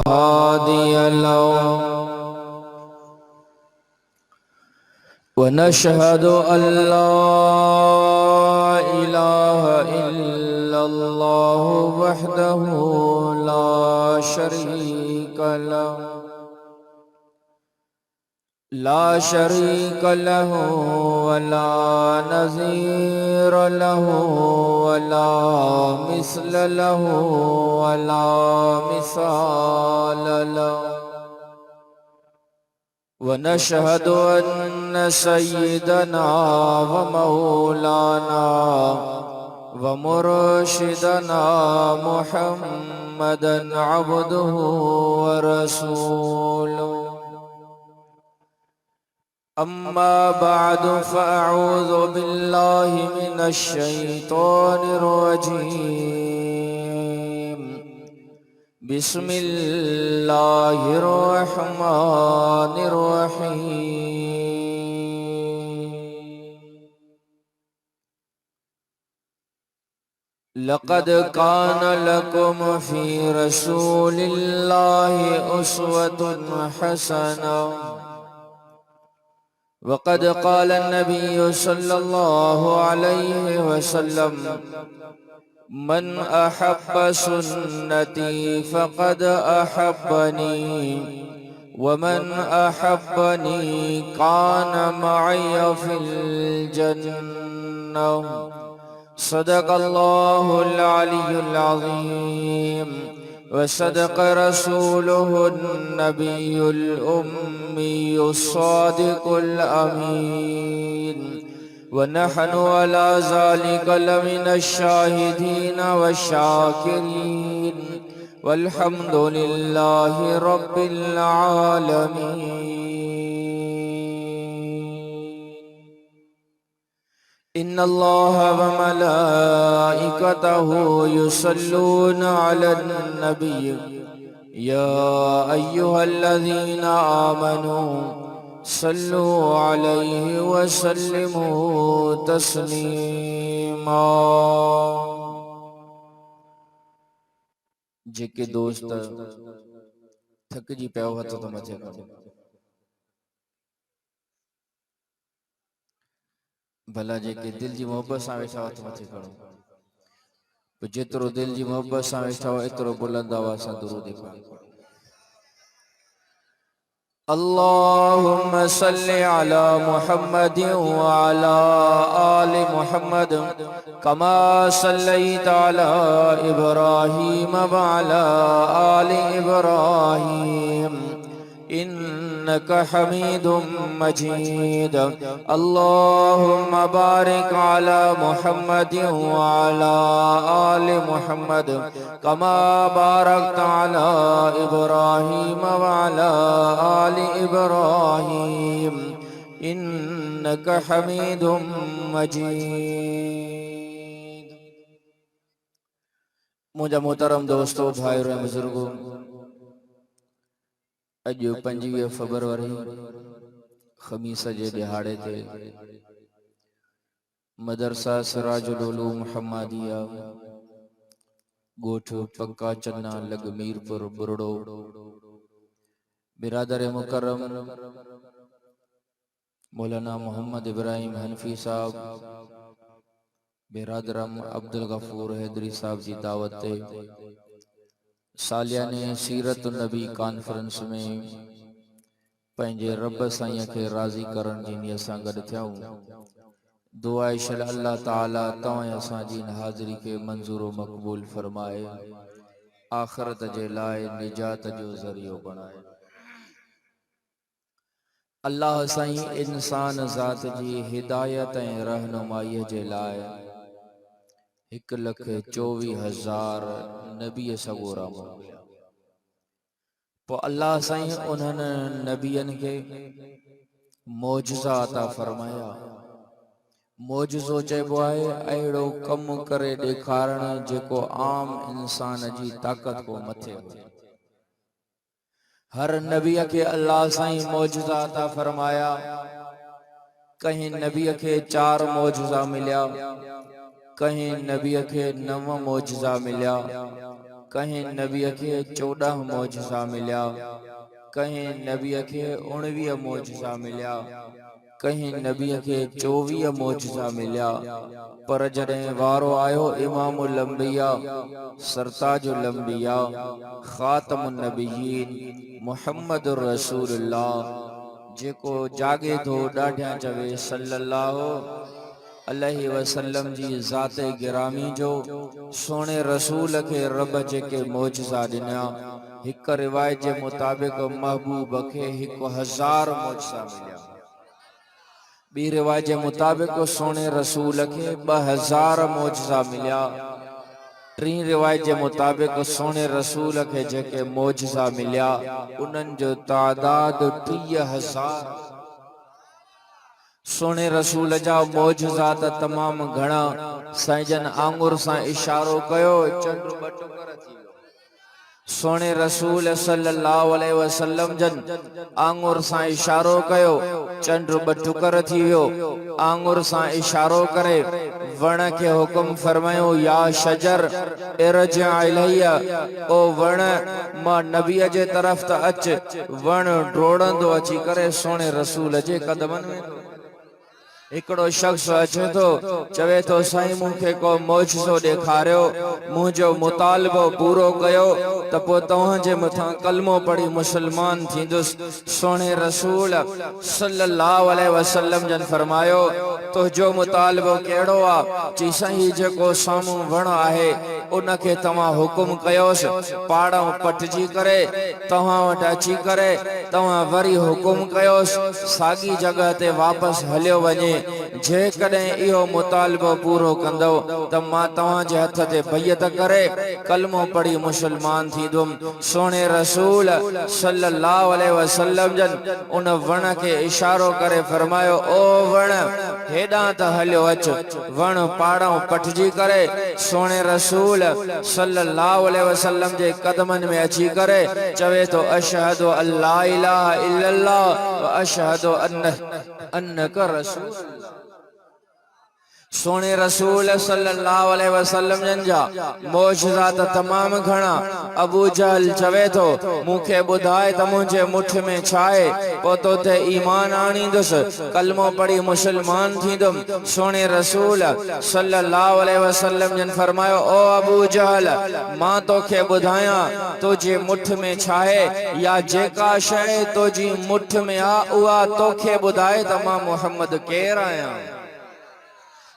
هادي له ونشهد أن لا إله إلا الله وحده لا شريك له ولا نظير له ولا مثل له ولا مثال له ونشهد أن سيدنا ومولانا ومرشدنا محمدا عبده ورسوله أما بعد فأعوذ بالله من الشيطان الرجيم بسم الله الرحمن الرحيم لقد كان لكم في رسول الله أسوة حسنة وقد قال النبي صلى الله عليه وسلم من أحب سنتي فقد أحبني ومن أحبني كان معي في الجنة صدق الله العلي العظيم وصدق رسوله النبي الأمي الصادق الأمين ونحن على ذلك لمن الشاهدين والشاكرين والحمد لله رب العالمين إن الله وملائكته يصلون على النبي يا أيها الذين آمنوا صلوا عليه وسلموا تسليما जेके दोस्त थकजी पिया हुआ तो मथे करो भला जेके दिल जी मोहब्बत सां वेठा हुआ तो मथे करो जेतिरो दिल जी मोहब्बत सां वेठा हुआ एतिरो बुलंद आवाज़ सां दुरूद पढ़ो اللهم صل على محمد وعلى آل محمد كما صليت على إبراهيم وعلى آل إبراهيم إنك حميد مجيد اللهم بارك على محمد وعلى آل محمد كما باركت على إبراهيم وعلى آل إبراهيم إنك حميد مجيد मुझा मोहतरम दोस्तों भाई और बुजुर्गों अॼु 25 फरवरी ख़मीस जे दिहाड़े ते मदरसा सिराजुल उलूम मुहम्मदिया गोठ पक्का चन्ना लग मीरपुर बुरड़ो बिरादर मुकर्रम मौलाना मोहम्मद इब्राहिम हनफी साहब बिरादरम अब्दुल गफूर हैदरी साहब जी दावत ते सालियाने सीरत नबी कॉन्फ्रेंस में पंहिंजे रब साईं खे राज़ी करण जी नियत सां गॾु थियूं दुआ इशल अल्लाह ताला तव्हां असांजी हाज़िरी खे मंज़ूर मक़बूल फरमाए आख़िरत जे लाइ निजात जो ज़रियो बणाए अल्लाह साईं इंसान ज़ात जी हिदायत ऐं रहनुमाईअ जे लाइ 1,24,000 नबी सगोरा मोकिलिया पोइ अल्लाह साईं उन्हनि नबियनि खे मौजज़ा अता फरमाया मौजज़ो चइबो आहे अहिड़ो कमु करे ॾेखारण जेको आम इंसान जी ताक़त को मथे हुजे हर नबीअ खे अल्लाह साईं मौजज़ा अता फरमाया कहीं नबीअ खे 4 मौजज़ा मिलिया कहीं नबीअ खे 9 मौजज़ा मिलिया कहीं नबी के 14 मौजज़ा मिलिया, कहीं नबी के 19 मौजज़ा मिलिया, कहीं नबी के 24 मौजज़ा मिलिया। पर जॾहिं वारो आयो इमामुल अंबिया, सरताजुल अंबिया, खातमुन नबिय्यीन मुहम्मदुर रसूलुल्लाह, जेको जागे थो ॾाढियां चवे सल्लल्लाहु अलैहि वसल्लम जी ज़ाते गिरामी जो सोने रसूल के रब जेके मौजज़ा ॾिना। हिक रिवायत जे मुताबिक़ महबूब के 1000 मौजज़ा मिलिया। बी रिवायत जे मुताबिक़ सोने रसूल के 2000 मौजज़ा मिलिया। टी रिवायत जे मुताबिक़ सोने रसूल के जेके मौजज़ा मिलिया उन्हनि जो तादाद 30,000। सोने रसूल जा मौजज़ा त तमाम घणा। साईं जन आंगुर सां इशारो कयो, चंड बटुकर थी वियो। सोने रसूल सल्लल्लाहु अलैहि वसल्लम जन आंगुर सां इशारो कयो, चंड बटुकर थी वियो। आंगुर सां इशारो करे वण के हुक्म फरमायो, या शजर इरजा इलैया, ओ वण मां नबीअ जे तरफ त अच। वण डोड़ंदो अची करे सोने रसूल जे कदमनि में। हिकिड़ो शख्स अचे तो चवे तो साईं मूंखे को मौजज़ो ॾेखारियो, मुंहिंजो मुतालबो पूरो कयो त पोइ तव्हांजे मथां कलमो पढ़ी मुसलमान थींदुसि। सोने रसूल सल्लल्लाहु अलैहि वसल्लम जन फरमायो, तुंहिंजो मुतालबो कहिड़ो आहे? चई साईं जेको साम्हूं वण आहे उनखे तव्हां हुकुम कयोसि, पाड़ो पटिजी करे तव्हां वटि अची करे तव्हां वरी हुकुम कयोसि साॻी जॻह ते वापसि हलियो वञे। जेकॾहिं इहो मुतालबो पूरो कंदो त मां तव्हांजे हथ ते बैयत करे कलमो पढ़ी मुसलमान थींदुमि। सोने रसूल सल्लल्लाहु अलैहि वसल्लम जन उन वण खे इशारो करे फरमायो, ओ वण हेॾां त हलियो अच। वण पाड़ो पटिजी करे सोने रसूल सल्लल्लाहु अलैहि वसल्लम जे कदमनि में अची करे चवे तो, अशहदु अल्ला इलाहा इल्लल्लाह व अशहदु अन्नका रसूल। सोने रसूल सल्लल्लाहु अलैहि वसल्लम जन जा मौजज़ा त तमाम घणा। अबू जहल चवे तो मूंखे ॿुधाए त मुंहिंजे मुठ में छा आहे, पोइ तो ते ईमान आणींदुसि, कलमो पढ़ी मुसलमान थींदुमि। सोने रसूल सल्लल्लाहु अलैहि वसल्लम जन फरमायो, ओ अबू जहल मां तोखे ॿुधायां तुंहिंजे मुठ में छा आहे, या जेका शइ तुंहिंजी मुठ में आ उहा तोखे ॿुधाए त मां मुहम्मद केरु आहियां।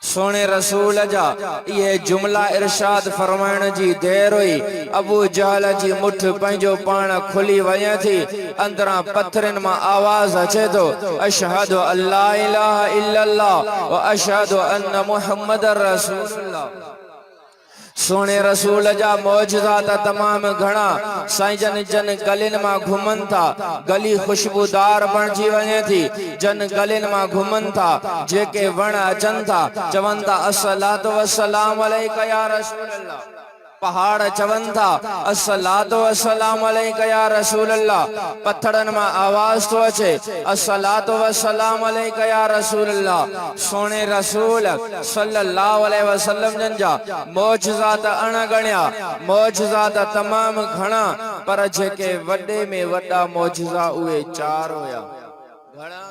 सोने रसूल जा ये जुमला इरशाद फरमाइण जी देर हुई। अबू जहल जी मुठ पंहिंजो पाण खुली वञे थी, अंदरां पत्थरनि मां आवाज अचे तो, अशहदु अल्ला इलाहा इल्लल्लाह व अशहदु अन्न मुहम्मदर रसूलुल्लाह। सोने रसूल जा मौजज़ा त तमाम घणा। साईं जन जन गलिन मां घुमन था, गली खुशबूदार बणजी वञे थी। जन गलिन मां घुमन था, जेके वण अचन था चवन था अस्सलातु वस्सलाम अलैका या रसूलल्लाह। पहाड़ चवन था अस्सलातु वस्सलाम अलैका या रसूलल्लाह। पत्थरन मां आवाज तो अचे, अस्सलातु वस्सलाम अलैका या रसूलल्लाह। सोने रसूल सल्लल्लाहु अलैहि वसल्लम जन जा मौजज़ा त अणगणिया, मौजज़ा त तमाम घणा, पर जेके वॾे में वॾा मौजज़ा उहे 4 हुया। घणा?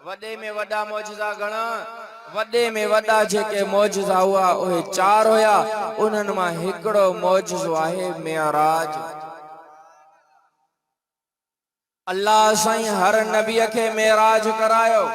वॾे में वॾा मौजज़ा घणा? वॾे में वॾा जेके मौजज़ा हुआ उहे 4 हुया। उन्हनि मां हिकिड़ो मौजज़ो आहे मेराज। अल्लाह साईं हर नबीअ खे मेराज करायो,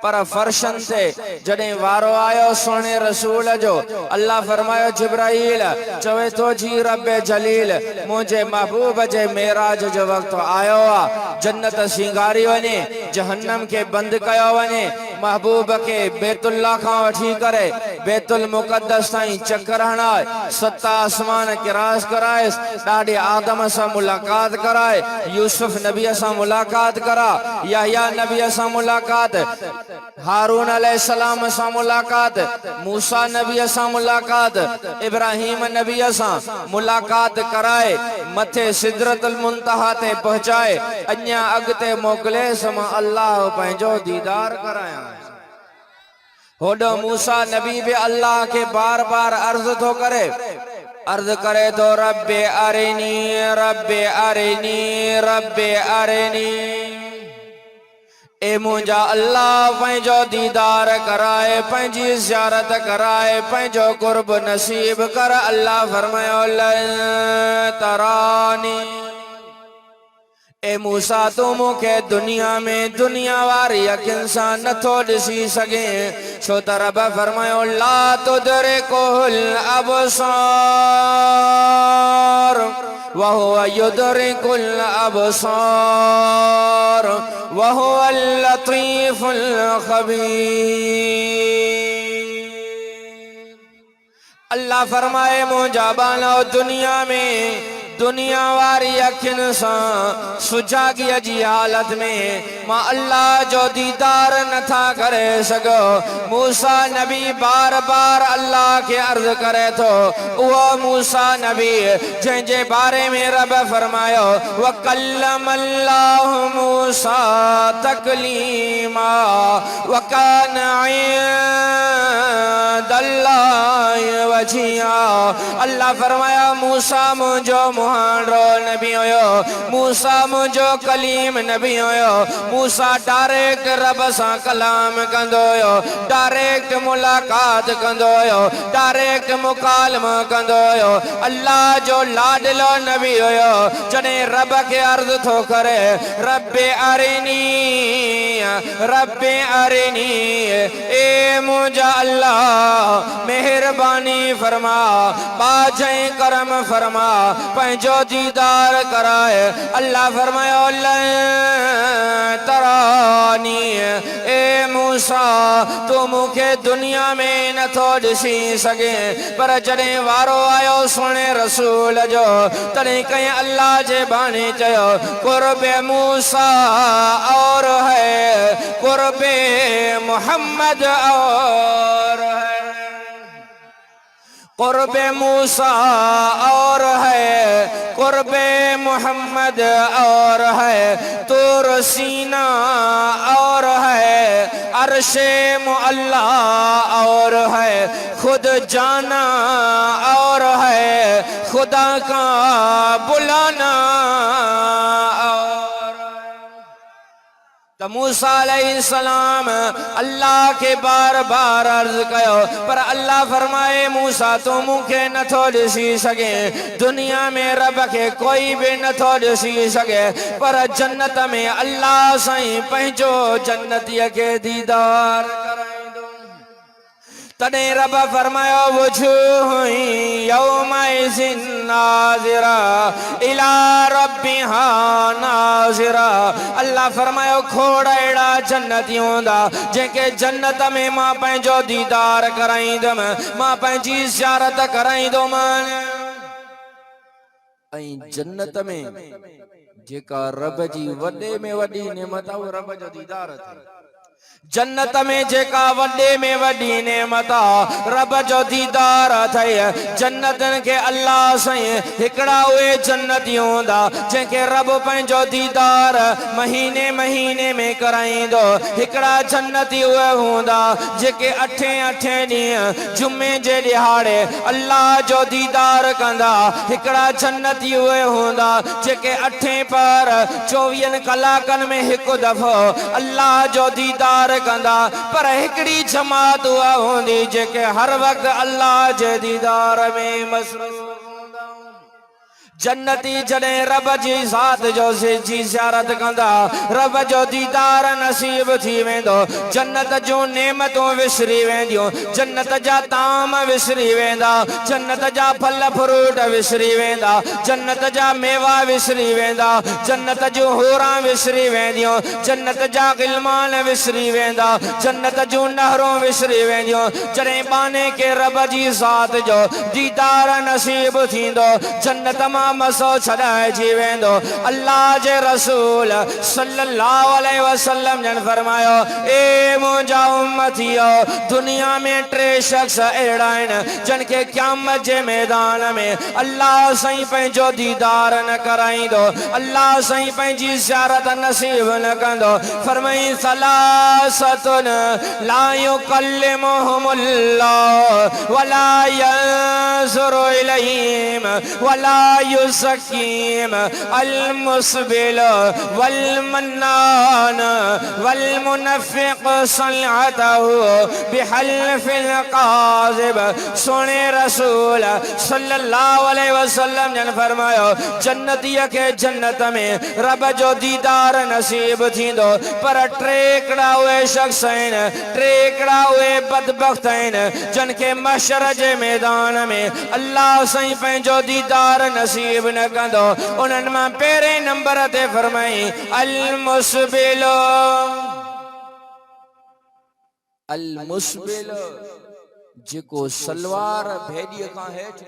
पर फर्शन ते जॾहिं वारो आयो सोने रसूल जो, अल्लाह फरमायो जिब्राईल चवे तो जी रब जलील मुझे महबूब जे मेराज जो वक्त आयो आ। जन्नत सिंगारी वने, जहन्नम के बंद कयो वने, महबूब के बैतुल्लाह खां वठी करे बैतुल मुक़द्दस ताईं चक्कर हणाए, 7 आसमान किरास कराए, ॾाढे आदम सां मुलाकात कराए, यूसुफ नबी सां मुलाकात करा, याहिया नबी सां मुलाकात, हारून अलैहिस्सलाम सां मुलाकात, मूसा नबी सां मुलाकात, इब्राहिम नबी सां मुलाकात कराए, मथे सिदरतुल मुंतहा ते पहुंचाए, अञा अॻिते मोकिले मां अल्लाह पंहिंजो दीदार करायां। होॾो मूसा नबी भी अल्लाह के बार बार अर्ज़ तो करे, अर्ज करे तो रब्बे अरिनी रब्बे अरिनी रब्बे अरिनी। ए मुंहिंजा अल्लाह पंहिंजो दीदार कराए, पंहिंजी ज़ियारत कराए, पंहिंजो कुर्ब नसीब कर। अल्लाह फरमायो लन तरानी, ए मूसा तू मूंखे दुनिया में दुनिया वारी अखियुनि सां नथो ॾिसी सघे, छो त रब फरमायो ला तुदरिकुल अबसार वहुव युदरिकुल अबसार वहुवल लतीफुल खबीर। अल्लाह फरमाए मुंहिंजा बानो दुनिया में दुनिया वारी अखियुनि सां सुजाॻीअ जी हालत में मां अल्लाह जो दीदार नथा करे सघो। मूसा नबी बार बार अल्लाह के अर्ज़ करे थो, उहो मूसा नबी जंहिंजे बारे में रब फरमायो व कल्लमल्लाहु मूसा तकलीमा व कान इंदल्लाहि वजिया। अल्लाह फरमाया मूसा मुंहिंजो मुहांडो नबी हुयो, मूसा मुंहिंजो कलीम नबी हुयो। मूसा डायरेक्ट रब सां कलाम कंदो हुयो, डायरेक्ट मुलाकात कंदो हुयो, डायरेक्ट मुकालमो कंदो हुयो। अल्लाह जो लाडलो नबी हुयो। जॾहिं रब खे अर्ज़ थो करे रब्बे अरिनी रब्बे अरिनी, ए मुंहिंजा अल्लाह मेहरबानी फरमा, बाजई करम फरमा, पंहिंजो दीदार कराए। अल्लाह फरमायो लन तरानी, ए मूसा तू मूंखे दुनिया में नथो ॾिसी सघे, पर जॾहिं वारो आयो सुहिणे रसूल जो तॾहिं कंहिं अल्लाह जे बाणी चयो कुर्बे मूसा और है कुर्बे मोहम्मद और है, कुर्बे मूसा और है कुर्बे मोहम्मद और है, तूर सीना और है अर्शे मुअल्ला और है, खुद जाना और है खुदा का बुलाना तो मूसा अलैहिस्सलाम अल्लाह के बार बार अर्ज कयो, पर अल्लाह फरमाए मूसा तू मूंखे नथो ॾिसी सघे, दुनिया में रब के कोई भी नथो ॾिसी सघे, पर जन्नत में अल्लाह साईं पंहिंजो जन्नतीअ के दीदार कराईंदो। तॾहिं रब फरमायो वजूह यौमइज़िन नाज़िरा इला रब्बिहा नाज़िरा। अल्लाह फरमायो खोड़ अहिड़ा जन्नती हूंदा जंहिंखे जन्नत में मां पंहिंजो दीदार कराईंदुमि, मां पंहिंजी ज़ियारत कराईंदुमि। ऐं जन्नत में जेका रब जी वॾे में वॾी नेमत आहे रब जो दीदार थिए। जन्नत में जेका वॾे में वॾी नेमत आहे रब जो दीदार अथई। जन्नतनि खे अल्लाह साईं हिकिड़ा उहे जन्नती हूंदा जंहिंखे रब पंहिंजो दीदार महीने महीने में कराईंदो। हिकिड़ा जन्नती उहे हूंदा जेके अठे ॾींहं जुमे जे ॾिहाड़े अल्लाह जो दीदार कंदा। हिकिड़ा जन्नती उहे हूंदा जेके अठे पर 24 कलाकनि में हिकु दफ़ो अल्लाह जो दीदार कंदा। पर हिकड़ी जमात उहा हूंदी जेके हर वक्त अल्लाह जे दीदार में मसरूफ़ हूंदा। जन्नती जॾहिं रब जी ज़ात जो जी ज़ियारत कंदा रब जो दीदार नसीब थी वेंदो। जन्नत जूं नेमतूं विसरी वेंदियूं, जन्नत जा ताम विसरी वेंदा, जन्नत जा फल फ्रूट विसरी वेंदा, जन्नत जा मेवा विसरी वेंदा, जन्नत जूं हूरां विसरी वेंदियूं, जन्नत जा गिलमान विसरी वेंदा, जन्नत जूं नहरूं विसरी वेंदियूं। जॾहिं बाने के रब जी ज़ात जो दीदार नसीब थींदो जन्नत मां खां मसो छॾाइजी वेंदो। अल्लाह जे रसूल सल्लल्लाहु अलैहि वसल्लम जन फरमायो, ए मुंहिंजा उम्मतियो, दुनिया में टे शख्स अहिड़ा आहिनि जन खे क़यामत जे मैदान में अल्लाह साईं पंहिंजो दीदार न कराईंदो, अल्लाह साईं पंहिंजी ज़ियारत नसीब न कंदो। फरमाई सलासतुन ला युकल्लिमुहुमुल्लाह वला यंज़ुरु इलैहिम वला युज़क्कीहिम अल मुस्बिल वल मन्नान वल मुनफ़िक़ सलअतहु बिहल्फ़िल काज़िब। सोने रसूल सल्लल्लाहु अलैहि वसल्लम ने फरमायो, जन्नतीअ खे जन्नत में रब जो दीदार नसीब थींदो, पर टेकड़ा उहे शख्स आहिनि, टेकड़ा उहे बदबख्त आहिनि जन खे महशर जे मैदान में अल्लाह साईं पंहिंजो दीदार नसीब न कंदो। उन्हनि मां पहिरें नंबर ते फरमाई अल मुस्बिलो, अल मुस्बिलो जेको सलवार भेड़ीअ खां हेठि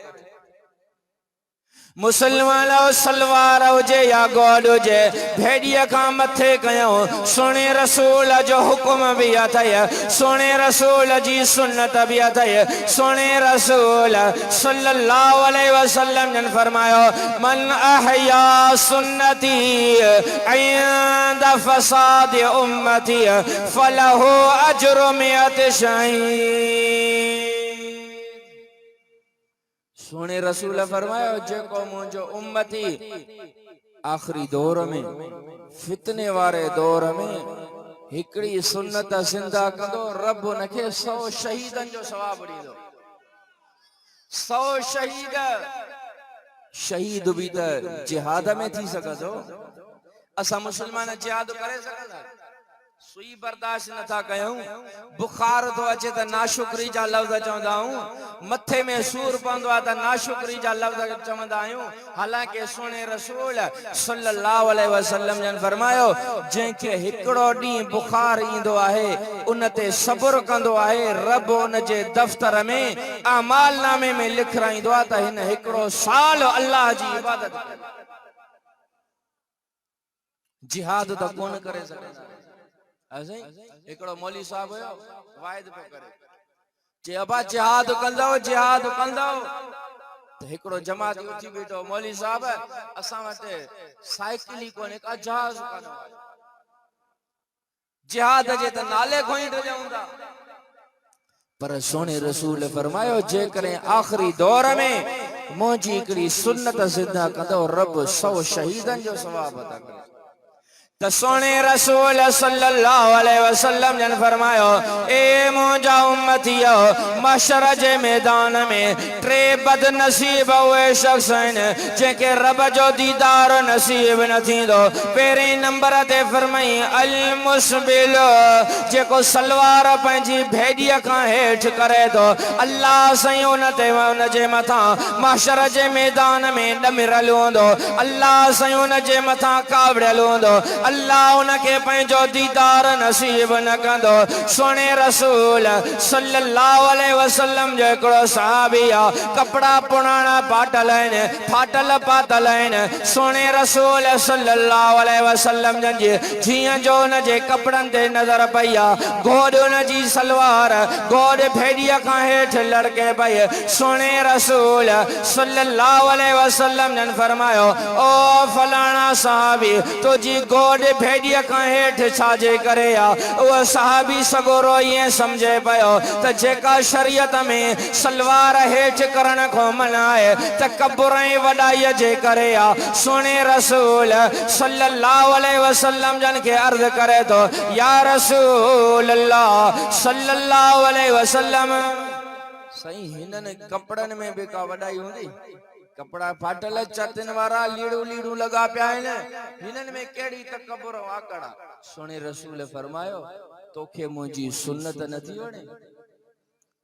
मुसलमान सलवार हुजे या गोड हुजे, भेड़ीअ खां मथे कयूं। सोने रसूल जो हुक्म भी अथई, सोने रसूल जी सुन्नत भी अथई। सोने रसूल सल्लल्लाहु अलैहि वसल्लम ने फरमायो, मन अहया सुन्नती इंद फसाद उम्मती फलहु अज्रु मिअत शहीद। सोने रसूल फरमायो, जेको मुंहिंजो उम्मती आखिरी दौर में फितने वारे दौर में हिकड़ी सुन्नत ज़िंदा कंदो, रब उनखे 100 शहीदन जो सवाब ॾींदो। 100 शहीद, शहीद भी त जिहाद में थी सघंदो। असां मुसलमान जिहाद करे सघंदा, सुई बर्दाश्त नथा कयूं, बुखार तो अचे त नाशुक्री जा लफ्ज़ चवंदा आहियूं, मथे में सूर पवंदो आहे त नाशुक्री जा लफ्ज़ चवंदा आहियूं। हालांकि सोने रसूल सल्लल्लाहु अलैहि वसल्लम ने फरमायो, जंहिंखे हिकिड़ो ॾींहुं बुखार ईंदो आहे उन ते सब्र कंदो आहे, रब उन जे दफ़्तर में अमाल नामे में लिखाईंदो आहे त हिन हिकिड़ो साल अल्लाह जी इबादत कई। जिहाद त कोन करे सघंदा। हिकिड़ो मौलवी साहब हुयो, वाइद पियो करे, जे अबा जिहाद कंदो, जिहाद कंदो। त हिकिड़ो जमात उथी बीठो, मौलवी साहब असां वटि साइकिल ई कोन्हे, का जहाज कोन्हे, जिहाद जे त नाले खां ई डॼूं था। पर सोने रसूल फरमायो, जेकॾहिं आखिरी दौर में मुंहिंजी हिकिड़ी सुन्नत ज़िंदा कंदो, रब 100 शहीदन जो सवाब अता करे। त सोने रसूल सल्लल्लाहु अलैहि वसल्लम ने फरमायो, ए मुंहिंजा उम्मतियो, महशर जे मैदान में टे बदनसीब उहे शख्स आहिनि जंहिंखे रब जो दीदार नसीब न थींदो। पहिरें नंबर ते फरमाई अल मुस्बिल, जेको सलवार पंहिंजी भेड़ीअ खां हेठि करे थो, अल्लाह साईं उन जे मथां महशर जे मैदान में ॾमिरल हूंदो, अल्लाह साईं उन जे मथां कावड़ियल हूंदो, अल्लाह उनके पंहिंजो दीदार नसीब न कंदो। सोने रसूल सल्लल्लाहु अलैहि वसल्लम जो हिकिड़ो सहाबी आहे, कपड़ा पुराणा पाटल आहिनि, फाटल पातल आहिनि। सोने रसूल सल्लल्लाहु अलैहि वसल्लम जी जीअं जो उन जे कपड़नि ते नज़र पई आहे, गोॾ उन जी सलवार गोॾ भेड़ीअ खां हेठि लड़के पई। सोने रसूल सल्लल्लाहु अलैहि वसल्लम ने फरमायो, ओ फलाणा सहाबी, तुझी गोॾ भेड़ीअ खां हेठि छाजे करे आ? उहो सहाबी सगोरो ईअं सम्झे पियो त जेका शरीयत में सलवार हेठि करण खां मना आहे तकब्बुर ऐं वॾाईअ जे करे आ। सोने रसूल सल्लल्लाहु अलैहि वसल्लम जन खे अर्ज़ करे थो, या रसूल अल्लाह सल्लल्लाहु अलैहि वसल्लम, सही हिननि कपड़नि में बि का वॾाई हूंदी? कपड़ा फाटल चतिन वारा लीड़ू लीड़ू लगा पिया आहिनि, हिननि में कहिड़ी तकब्बुर आकड़ा। सोने रसूल फरमायो, तोखे मुंहिंजी सुन्नत नथी वणे,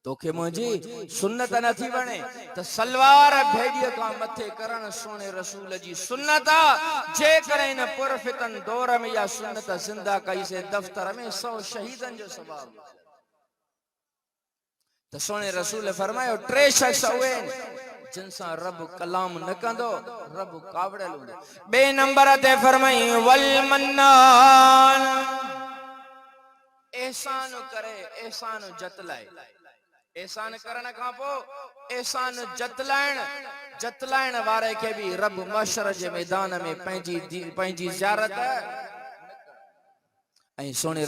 तोखे मुंहिंजी सुन्नत नथी वणे त सलवार भेड़ीअ खां मथे करण सोने रसूल जी सुन्नत आहे। जेकॾहिं हिन पुरफितन दौर में इहा सुन्नत ज़िंदा कई से दफ़्तर में 100 शहीदन जो सवाब। त सोने रसूल फरमायो, टे शख्स उहे जिनसा रब कलाम न कंदो रब कावड़े लूंदो। बे नंबर ते फरमाई वल मन्नान, एहसान करे एहसान जतलाए, एहसान करण खां पोइ एहसान जतलाइण वारे खे भी रब महशर जे मैदान में पंहिंजी ज़ियारत ऐं सोने